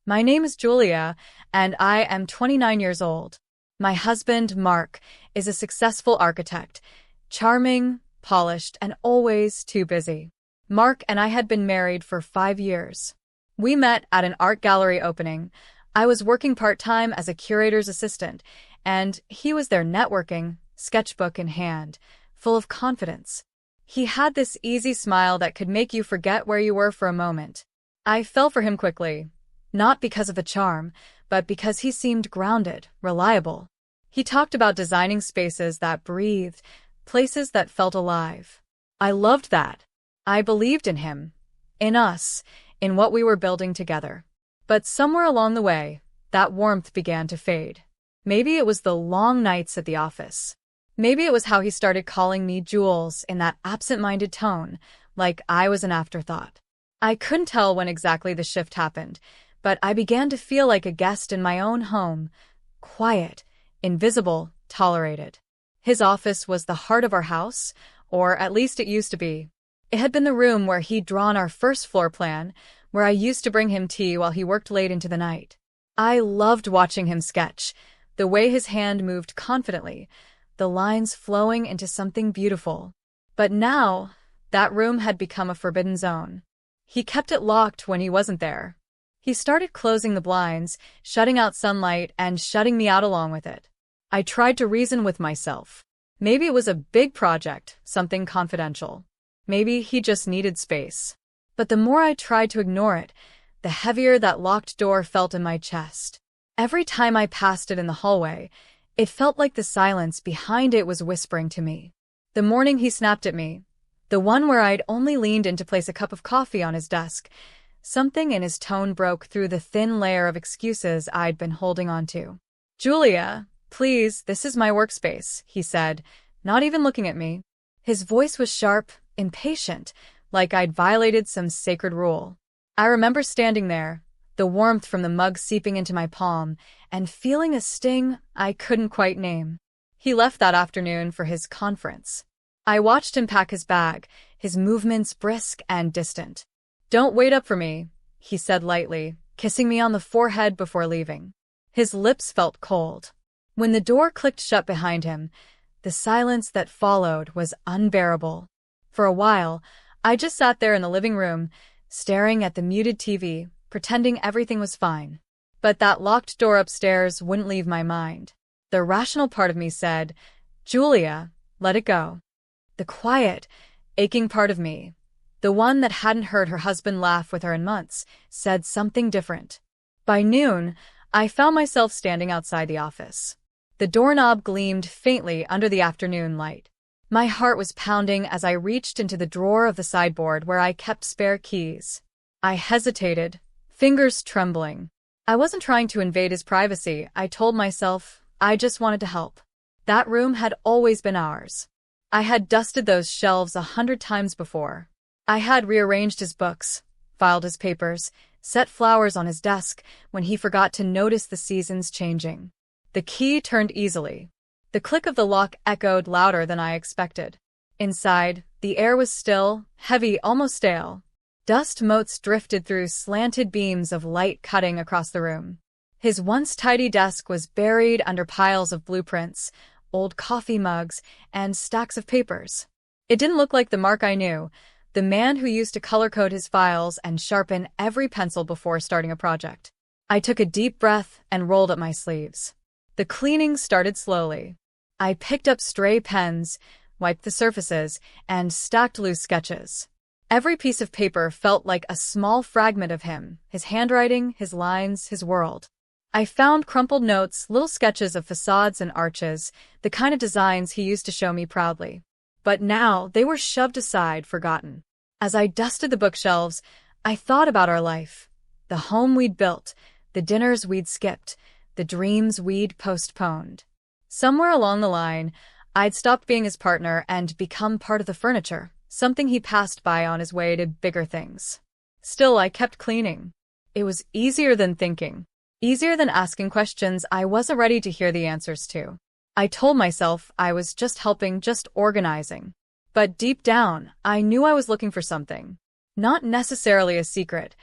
My name is Julia, and I am 29 years old. My husband, Mark, is a successful architect, charming, polished, and always too busy. Mark and I had been married for 5 years. We met at an art gallery opening. I was working part-time as a curator's assistant, and he was there networking, sketchbook in hand, full of confidence. He had this easy smile that could make you forget where you were for a moment. I fell for him quickly, not because of the charm, but because he seemed grounded, reliable. He talked about designing spaces that breathed, places that felt alive. I loved that. I believed in him, in us, in what we were building together. But somewhere along the way, that warmth began to fade. Maybe it was the long nights at the office. Maybe it was how he started calling me Jules in that absent-minded tone, like I was an afterthought. I couldn't tell when exactly the shift happened, but I began to feel like a guest in my own home, quiet, invisible, tolerated. His office was the heart of our house, or at least it used to be. It had been the room where he'd drawn our first floor plan, where I used to bring him tea while he worked late into the night. I loved watching him sketch, the way his hand moved confidently, the lines flowing into something beautiful. But now, that room had become a forbidden zone. He kept it locked when he wasn't there. He started closing the blinds, shutting out sunlight, and shutting me out along with it. I tried to reason with myself. Maybe it was a big project, something confidential. Maybe he just needed space. But the more I tried to ignore it, the heavier that locked door felt in my chest. Every time I passed it in the hallway, it felt like the silence behind it was whispering to me. The morning he snapped at me, the one where I'd only leaned in to place a cup of coffee on his desk, something in his tone broke through the thin layer of excuses I'd been holding on to. "Julia, please, this is my workspace," he said, not even looking at me. His voice was sharp, impatient, like I'd violated some sacred rule. I remember standing there, the warmth from the mug seeping into my palm, and feeling a sting I couldn't quite name. He left that afternoon for his conference. I watched him pack his bag, his movements brisk and distant. "Don't wait up for me," he said lightly, kissing me on the forehead before leaving. His lips felt cold. When the door clicked shut behind him, the silence that followed was unbearable. For a while, I just sat there in the living room, staring at the muted TV, pretending everything was fine. But that locked door upstairs wouldn't leave my mind. The rational part of me said, "Julia, let it go." The quiet, aching part of me, the one that hadn't heard her husband laugh with her in months, said something different. By noon, I found myself standing outside the office. The doorknob gleamed faintly under the afternoon light. My heart was pounding as I reached into the drawer of the sideboard where I kept spare keys. I hesitated, fingers trembling. I wasn't trying to invade his privacy, I told myself. I just wanted to help. That room had always been ours. I had dusted those shelves 100 times before. I had rearranged his books, filed his papers, set flowers on his desk when he forgot to notice the seasons changing. The key turned easily. The click of the lock echoed louder than I expected. Inside, the air was still, heavy, almost stale. Dust motes drifted through slanted beams of light cutting across the room. His once tidy desk was buried under piles of blueprints, old coffee mugs, and stacks of papers. It didn't look like the Mark I knew, the man who used to color-code his files and sharpen every pencil before starting a project. I took a deep breath and rolled up my sleeves. The cleaning started slowly. I picked up stray pens, wiped the surfaces, and stacked loose sketches. Every piece of paper felt like a small fragment of him, his handwriting, his lines, his world. I found crumpled notes, little sketches of facades and arches, the kind of designs he used to show me proudly. But now they were shoved aside, forgotten. As I dusted the bookshelves, I thought about our life. The home we'd built, the dinners we'd skipped, the dreams we'd postponed. Somewhere along the line, I'd stopped being his partner and become part of the furniture, something he passed by on his way to bigger things. Still, I kept cleaning. It was easier than thinking. Easier than asking questions I wasn't ready to hear the answers to. I told myself I was just helping, just organizing. But deep down, I knew I was looking for something. Not necessarily a secret,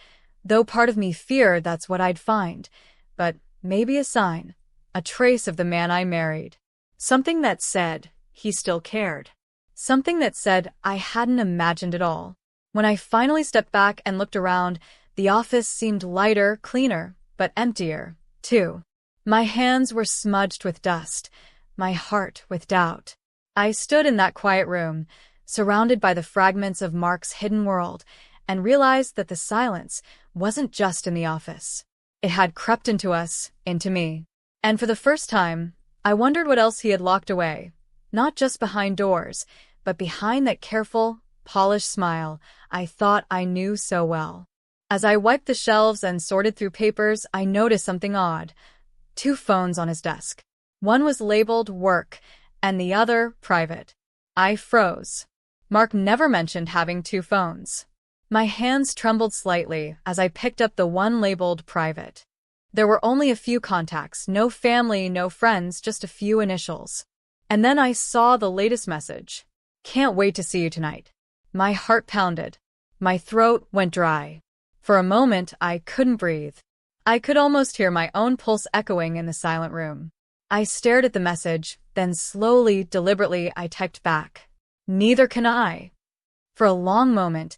though part of me feared that's what I'd find. But maybe a sign, a trace of the man I married. Something that said he still cared. Something that said I hadn't imagined it all. When I finally stepped back and looked around, the office seemed lighter, cleaner, but emptier, too. My hands were smudged with dust, my heart with doubt. I stood in that quiet room, surrounded by the fragments of Mark's hidden world, and realized that the silence wasn't just in the office. It had crept into us, into me. And for the first time, I wondered what else he had locked away, not just behind doors, but behind that careful, polished smile I thought I knew so well. As I wiped the shelves and sorted through papers, I noticed something odd. 2 phones on his desk. One was labeled work, and the other private. I froze. Mark never mentioned having 2 phones. My hands trembled slightly as I picked up the one labeled private. There were only a few contacts, no family, no friends, just a few initials. And then I saw the latest message. Can't wait to see you tonight. My heart pounded. My throat went dry. For a moment, I couldn't breathe. I could almost hear my own pulse echoing in the silent room. I stared at the message, then slowly, deliberately, I typed back. Neither can I. For a long moment,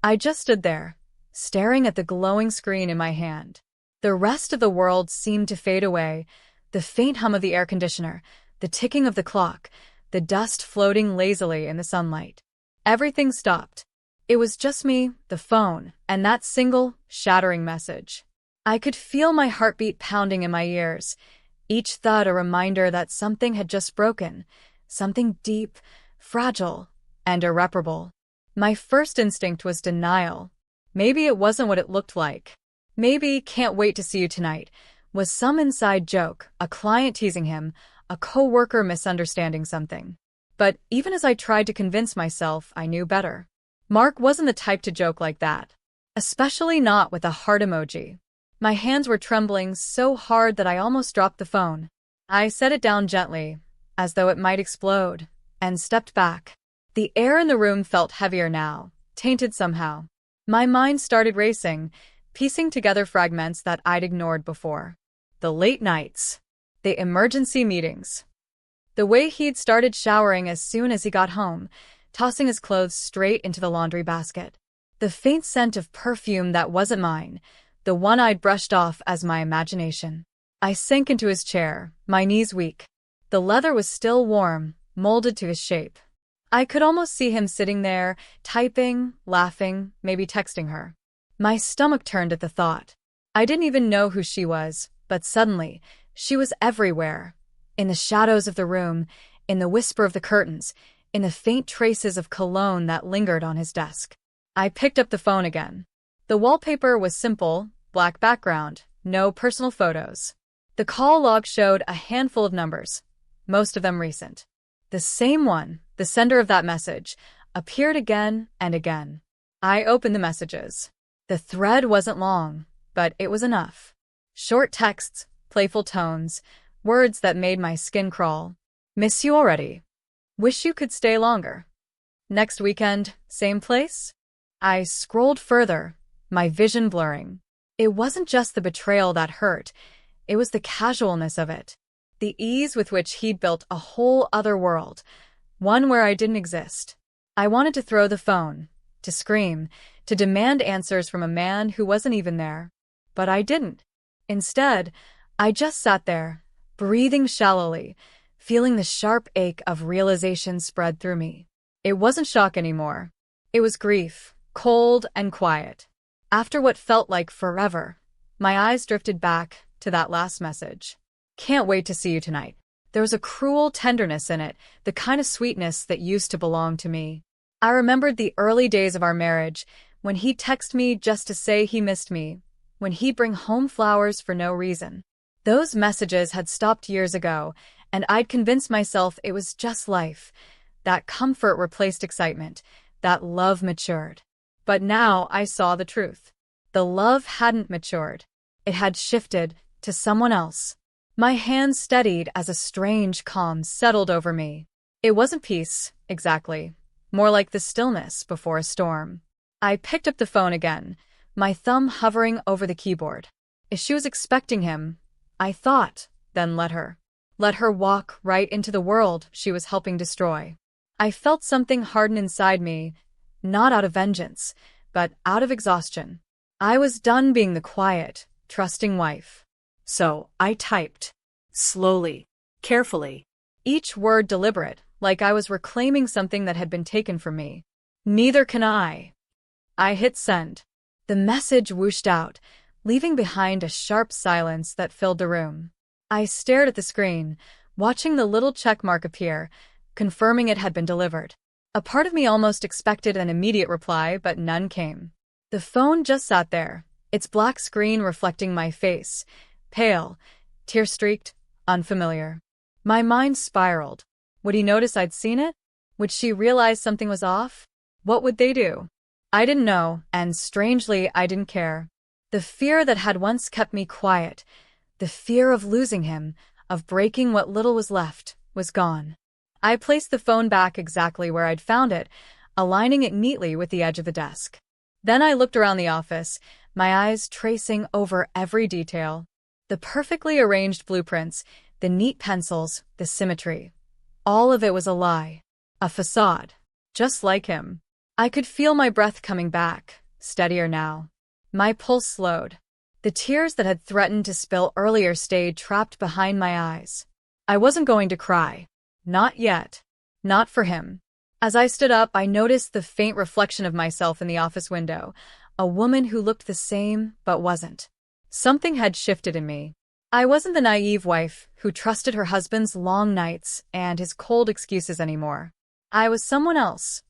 I just stood there, staring at the glowing screen in my hand. The rest of the world seemed to fade away, the faint hum of the air conditioner, the ticking of the clock, the dust floating lazily in the sunlight. Everything stopped. It was just me, the phone, and that single, shattering message. I could feel my heartbeat pounding in my ears, each thud a reminder that something had just broken, something deep, fragile, and irreparable. My first instinct was denial. Maybe it wasn't what it looked like. Maybe "can't wait to see you tonight" was some inside joke, a client teasing him, a coworker misunderstanding something. But even as I tried to convince myself, I knew better. Mark wasn't the type to joke like that. Especially not with a heart emoji. My hands were trembling so hard that I almost dropped the phone. I set it down gently, as though it might explode, and stepped back. The air in the room felt heavier now, tainted somehow. My mind started racing, piecing together fragments that I'd ignored before. The late nights. The emergency meetings. The way he'd started showering as soon as he got home, tossing his clothes straight into the laundry basket. The faint scent of perfume that wasn't mine, the one I'd brushed off as my imagination. I sank into his chair, my knees weak. The leather was still warm, molded to his shape. I could almost see him sitting there, typing, laughing, maybe texting her. My stomach turned at the thought. I didn't even know who she was, but suddenly, she was everywhere. In the shadows of the room, in the whisper of the curtains, in the faint traces of cologne that lingered on his desk. I picked up the phone again. The wallpaper was simple, black background, no personal photos. The call log showed a handful of numbers, most of them recent. The same one, the sender of that message, appeared again and again. I opened the messages. The thread wasn't long, but it was enough. Short texts, playful tones, words that made my skin crawl. Miss you already. Wish you could stay longer. Next weekend, same place? I scrolled further, my vision blurring. It wasn't just the betrayal that hurt, it was the casualness of it. The ease with which he'd built a whole other world, one where I didn't exist. I wanted to throw the phone, to scream, to demand answers from a man who wasn't even there. But I didn't. Instead, I just sat there, breathing shallowly, feeling the sharp ache of realization spread through me. It wasn't shock anymore. It was grief, cold and quiet. After what felt like forever, my eyes drifted back to that last message. Can't wait to see you tonight. There was a cruel tenderness in it, the kind of sweetness that used to belong to me. I remembered the early days of our marriage, when he'd text me just to say he missed me, when he'd bring home flowers for no reason. Those messages had stopped years ago, and I'd convinced myself it was just life. That comfort replaced excitement, that love matured. But now I saw the truth. The love hadn't matured. It had shifted to someone else. My hands steadied as a strange calm settled over me. It wasn't peace, exactly. More like the stillness before a storm. I picked up the phone again, my thumb hovering over the keyboard. If she was expecting him, I thought, then let her. Let her walk right into the world she was helping destroy. I felt something harden inside me, not out of vengeance, but out of exhaustion. I was done being the quiet, trusting wife. So I typed. Slowly, carefully. Each word deliberate, like I was reclaiming something that had been taken from me. Neither can I. I hit send. The message whooshed out, leaving behind a sharp silence that filled the room. I stared at the screen, watching the little check mark appear, confirming it had been delivered. A part of me almost expected an immediate reply, but none came. The phone just sat there, its black screen reflecting my face, pale, tear-streaked, unfamiliar. My mind spiraled. Would he notice I'd seen it? Would she realize something was off? What would they do? I didn't know, and strangely, I didn't care. The fear that had once kept me quiet, the fear of losing him, of breaking what little was left, was gone. I placed the phone back exactly where I'd found it, aligning it neatly with the edge of the desk. Then I looked around the office, my eyes tracing over every detail. The perfectly arranged blueprints, the neat pencils, the symmetry. All of it was a lie. A facade. Just like him. I could feel my breath coming back, steadier now. My pulse slowed. The tears that had threatened to spill earlier stayed trapped behind my eyes. I wasn't going to cry. Not yet. Not for him. As I stood up, I noticed the faint reflection of myself in the office window, a woman who looked the same but wasn't. Something had shifted in me. I wasn't the naive wife who trusted her husband's long nights and his cold excuses anymore. I was someone else.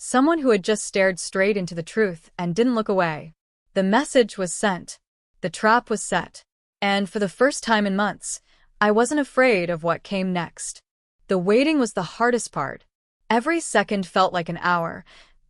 Someone who had just stared straight into the truth and didn't look away. The message was sent. The trap was set. And for the first time in months, I wasn't afraid of what came next. The waiting was the hardest part. Every second felt like an hour,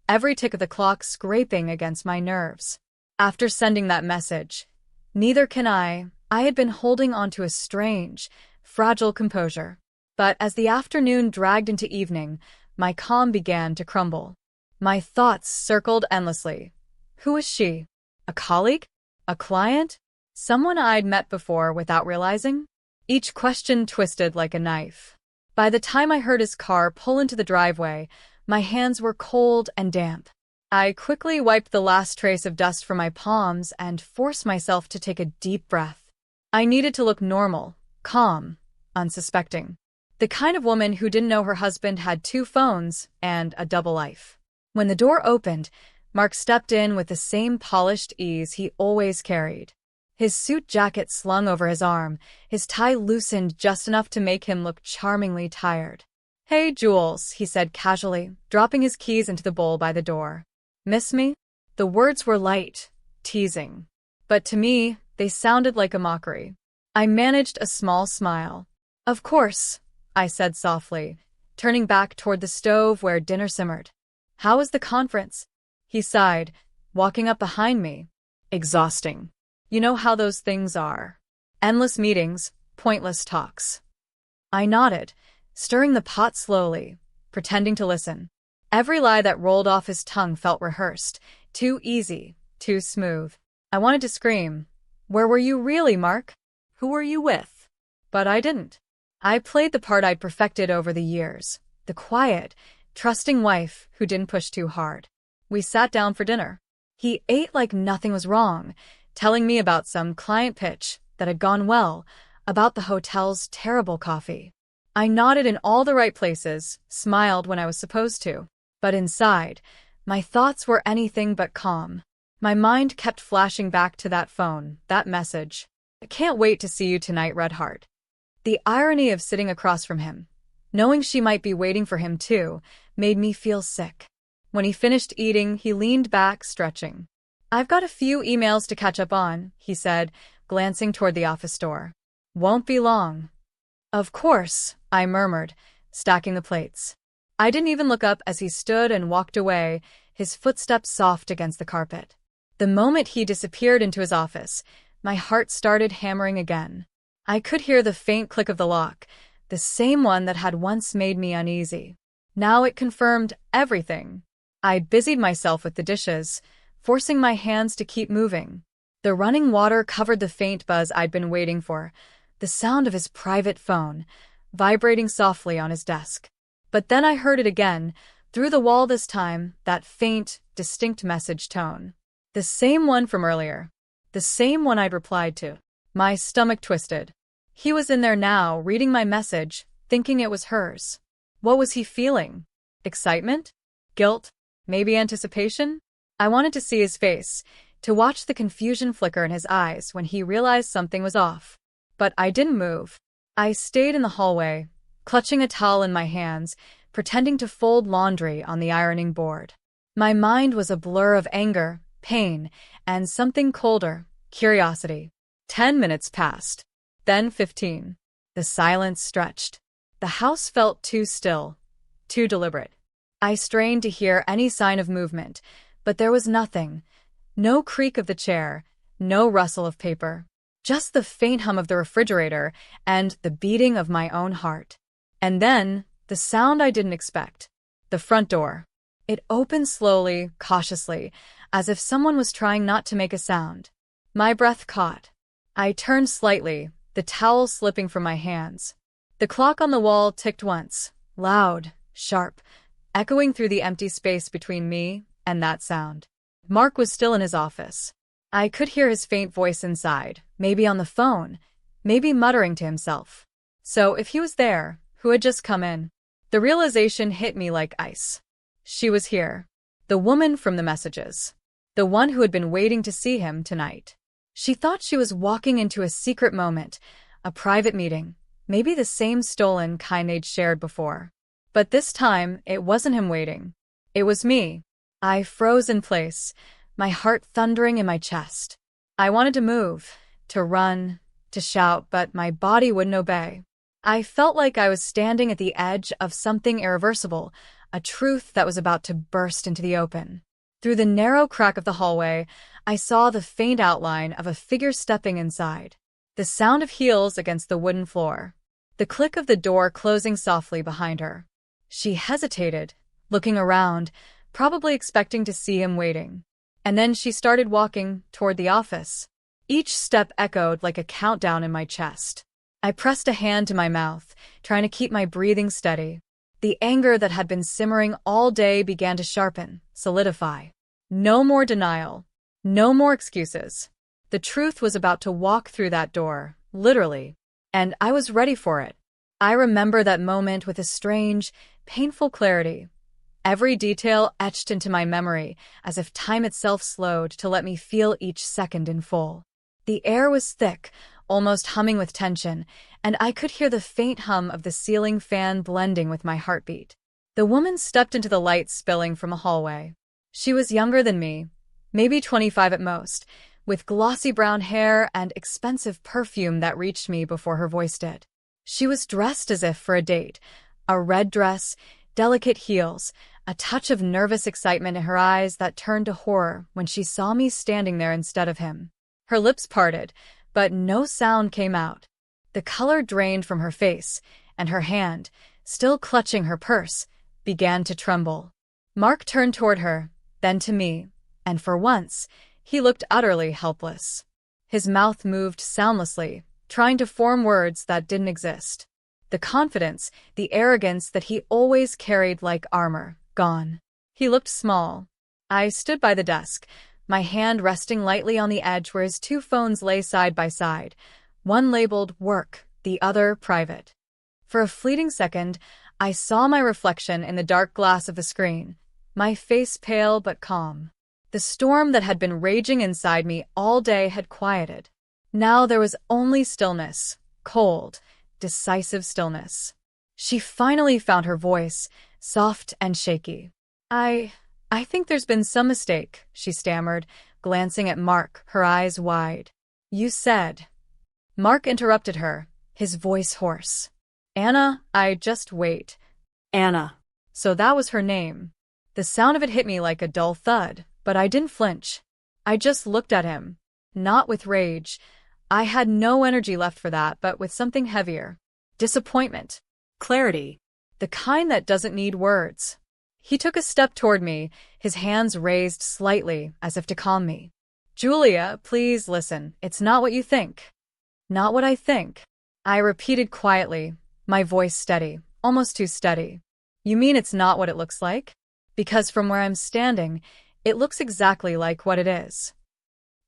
every tick of the clock scraping against my nerves. After sending that message, neither can I had been holding on to a strange, fragile composure. But as the afternoon dragged into evening, my calm began to crumble. My thoughts circled endlessly. Who was she? A colleague? A client? Someone I'd met before without realizing? Each question twisted like a knife. By the time I heard his car pull into the driveway, my hands were cold and damp. I quickly wiped the last trace of dust from my palms and forced myself to take a deep breath. I needed to look normal, calm, unsuspecting. The kind of woman who didn't know her husband had 2 phones and a double life. When the door opened, Mark stepped in with the same polished ease he always carried. His suit jacket slung over his arm, his tie loosened just enough to make him look charmingly tired. "Hey, Jules," he said casually, dropping his keys into the bowl by the door. "Miss me?" The words were light, teasing. But to me, they sounded like a mockery. I managed a small smile. "Of course," I said softly, turning back toward the stove where dinner simmered. "How was the conference?" He sighed, walking up behind me. "Exhausting. You know how those things are. Endless meetings, pointless talks." I nodded, stirring the pot slowly, pretending to listen. Every lie that rolled off his tongue felt rehearsed, too easy, too smooth. I wanted to scream, "Where were you really, Mark? Who were you with?" But I didn't. I played the part I'd perfected over the years, the quiet, trusting wife who didn't push too hard. We sat down for dinner. He ate like nothing was wrong, telling me about some client pitch that had gone well, about the hotel's terrible coffee. I nodded in all the right places, smiled when I was supposed to. But inside, my thoughts were anything but calm. My mind kept flashing back to that phone, that message. "I can't wait to see you tonight, Redheart." The irony of sitting across from him, knowing she might be waiting for him too, made me feel sick. When he finished eating, he leaned back, stretching. "I've got a few emails to catch up on," he said, glancing toward the office door. "Won't be long." "Of course," I murmured, stacking the plates. I didn't even look up as he stood and walked away, his footsteps soft against the carpet. The moment he disappeared into his office, my heart started hammering again. I could hear the faint click of the lock, the same one that had once made me uneasy. Now it confirmed everything. I busied myself with the dishes, forcing my hands to keep moving. The running water covered the faint buzz I'd been waiting for, the sound of his private phone, vibrating softly on his desk. But then I heard it again, through the wall this time, that faint, distinct message tone. The same one from earlier. The same one I'd replied to. My stomach twisted. He was in there now, reading my message, thinking it was hers. What was he feeling? Excitement? Guilt? Maybe anticipation? I wanted to see his face, to watch the confusion flicker in his eyes when he realized something was off. But I didn't move. I stayed in the hallway, clutching a towel in my hands, pretending to fold laundry on the ironing board. My mind was a blur of anger, pain, and something colder, curiosity. 10 minutes passed. Then 15. The silence stretched. The house felt too still, too deliberate. I strained to hear any sign of movement, but there was nothing. No creak of the chair, no rustle of paper. Just the faint hum of the refrigerator and the beating of my own heart. And then, the sound I didn't expect. The front door. It opened slowly, cautiously, as if someone was trying not to make a sound. My breath caught. I turned slightly, the towel slipping from my hands. The clock on the wall ticked once, loud, sharp, echoing through the empty space between me and that sound. Mark was still in his office. I could hear his faint voice inside, maybe on the phone, maybe muttering to himself. So if he was there, who had just come in? The realization hit me like ice. She was here. The woman from the messages. The one who had been waiting to see him tonight. She thought she was walking into a secret moment, a private meeting, maybe the same stolen kind they'd shared before. But this time, it wasn't him waiting. It was me. I froze in place, my heart thundering in my chest. I wanted to move, to run, to shout, but my body wouldn't obey. I felt like I was standing at the edge of something irreversible, a truth that was about to burst into the open. Through the narrow crack of the hallway, I saw the faint outline of a figure stepping inside. The sound of heels against the wooden floor. The click of the door closing softly behind her. She hesitated, looking around, probably expecting to see him waiting. And then she started walking toward the office. Each step echoed like a countdown in my chest. I pressed a hand to my mouth, trying to keep my breathing steady. The anger that had been simmering all day began to sharpen, solidify. No more denial. No more excuses. The truth was about to walk through that door, literally. And I was ready for it. I remember that moment with a strange, painful clarity. Every detail etched into my memory, as if time itself slowed to let me feel each second in full. The air was thick, almost humming with tension, and I could hear the faint hum of the ceiling fan blending with my heartbeat. The woman stepped into the light spilling from a hallway. She was younger than me, maybe 25 at most, with glossy brown hair and expensive perfume that reached me before her voice did. She was dressed as if for a date, a red dress, delicate heels, a touch of nervous excitement in her eyes that turned to horror when she saw me standing there instead of him. Her lips parted, but no sound came out. The color drained from her face, and her hand, still clutching her purse, began to tremble. Mark turned toward her, then to me, and for once, he looked utterly helpless. His mouth moved soundlessly, trying to form words that didn't exist. The confidence, the arrogance that he always carried like armor, gone. He looked small. I stood by the desk, my hand resting lightly on the edge where his two phones lay side by side, one labeled work, the other private. For a fleeting second, I saw my reflection in the dark glass of the screen, my face pale but calm. The storm that had been raging inside me all day had quieted. Now there was only stillness, cold, decisive stillness. She finally found her voice, soft and shaky. I think there's been some mistake, she stammered, glancing at Mark, her eyes wide. You said. Mark interrupted her, his voice hoarse. Anna, just wait. Anna. So that was her name. The sound of it hit me like a dull thud, but I didn't flinch. I just looked at him. Not with rage. I had no energy left for that, but with something heavier. Disappointment. Clarity. The kind that doesn't need words. He took a step toward me, his hands raised slightly as if to calm me. Julia, please listen. It's not what you think. Not what I think. I repeated quietly, my voice steady, almost too steady. You mean it's not what it looks like? Because from where I'm standing, it looks exactly like what it is.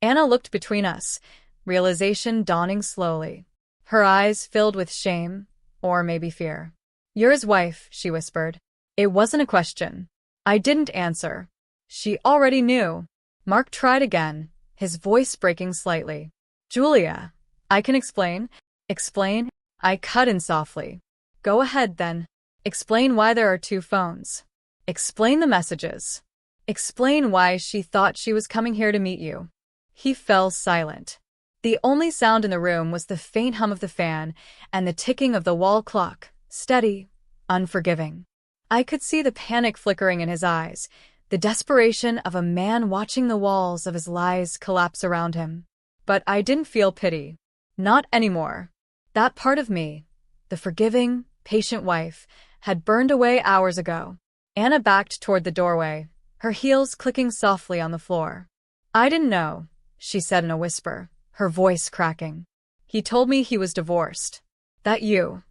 Anna looked between us, realization dawning slowly. Her eyes filled with shame, or maybe fear. You're his wife, she whispered. It wasn't a question. I didn't answer. She already knew. Mark tried again, his voice breaking slightly. Julia, I can explain. Explain? I cut in softly. Go ahead then. Explain why there are two phones. Explain the messages. Explain why she thought she was coming here to meet you. He fell silent. The only sound in the room was the faint hum of the fan and the ticking of the wall clock, steady, unforgiving. I could see the panic flickering in his eyes, the desperation of a man watching the walls of his lies collapse around him. But I didn't feel pity. Not anymore. That part of me, the forgiving, patient wife, had burned away hours ago. Anna backed toward the doorway, her heels clicking softly on the floor. I didn't know, she said in a whisper, her voice cracking. He told me he was divorced. That you.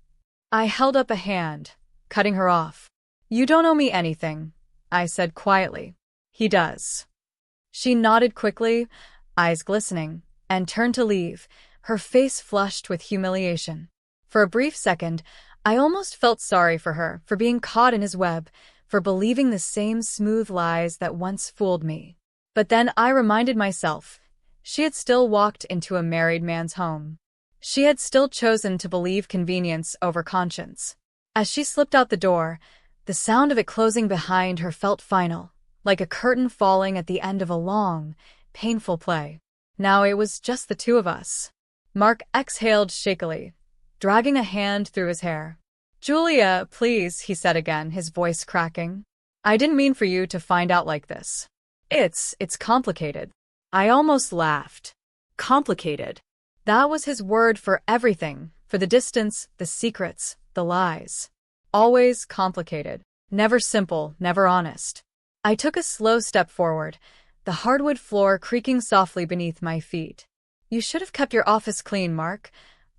I held up a hand, cutting her off. You don't owe me anything, I said quietly. He does. She nodded quickly, eyes glistening, and turned to leave, her face flushed with humiliation. For a brief second, I almost felt sorry for her, for being caught in his web, for believing the same smooth lies that once fooled me. But then I reminded myself, she had still walked into a married man's home. She had still chosen to believe convenience over conscience. As she slipped out the door, the sound of it closing behind her felt final, like a curtain falling at the end of a long, painful play. Now it was just the two of us. Mark exhaled shakily, dragging a hand through his hair. Julia, please, he said again, his voice cracking. I didn't mean for you to find out like this. It's complicated. I almost laughed. Complicated. That was his word for everything, for the distance, the secrets, the lies. Always complicated. Never simple, never honest. I took a slow step forward, the hardwood floor creaking softly beneath my feet. You should have kept your office clean, Mark,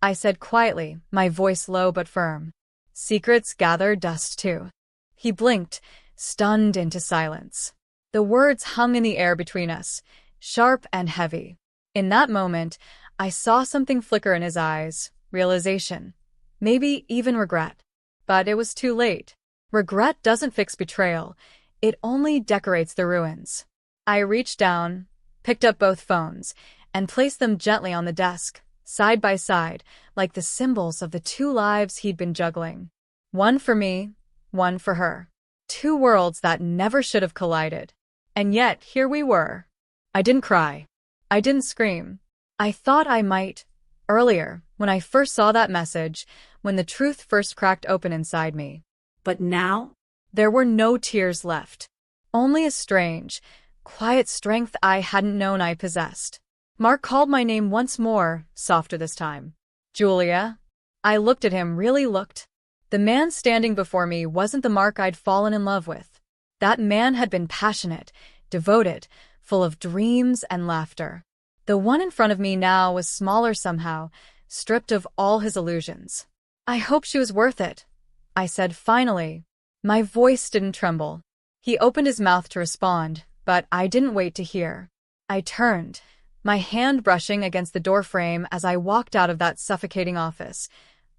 I said quietly, my voice low but firm. Secrets gather dust too. He blinked, stunned into silence. The words hung in the air between us, sharp and heavy. In that moment, I saw something flicker in his eyes, realization, maybe even regret. But it was too late. Regret doesn't fix betrayal, it only decorates the ruins. I reached down, picked up both phones, and placed them gently on the desk, side by side, like the symbols of the two lives he'd been juggling. One for me, one for her. Two worlds that never should have collided. And yet, here we were. I didn't cry. I didn't scream. I thought I might. Earlier, when I first saw that message, when the truth first cracked open inside me. But now, there were no tears left. Only a strange, quiet strength I hadn't known I possessed. Mark called my name once more, softer this time. Julia. I looked at him, really looked. The man standing before me wasn't the Mark I'd fallen in love with. That man had been passionate, devoted, full of dreams and laughter. The one in front of me now was smaller somehow, stripped of all his illusions. I hope she was worth it, I said finally. My voice didn't tremble. He opened his mouth to respond, but I didn't wait to hear. I turned, my hand brushing against the doorframe as I walked out of that suffocating office,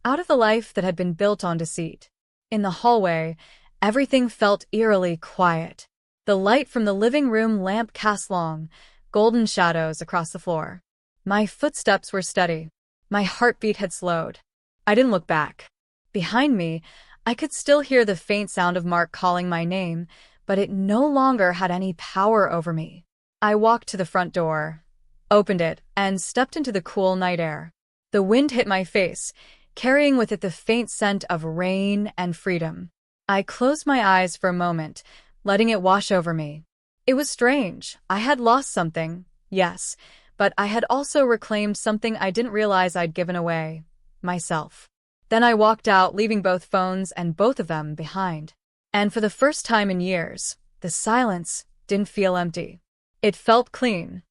out of the life that had been built on deceit. In the hallway, everything felt eerily quiet. The light from the living room lamp cast long, golden shadows across the floor. My footsteps were steady. My heartbeat had slowed. I didn't look back. Behind me, I could still hear the faint sound of Mark calling my name, but it no longer had any power over me. I walked to the front door, opened it, and stepped into the cool night air. The wind hit my face, carrying with it the faint scent of rain and freedom. I closed my eyes for a moment, letting it wash over me. It was strange. I had lost something, yes, but I had also reclaimed something I didn't realize I'd given away, myself. Then I walked out, leaving both phones and both of them behind. And for the first time in years, the silence didn't feel empty. It felt clean.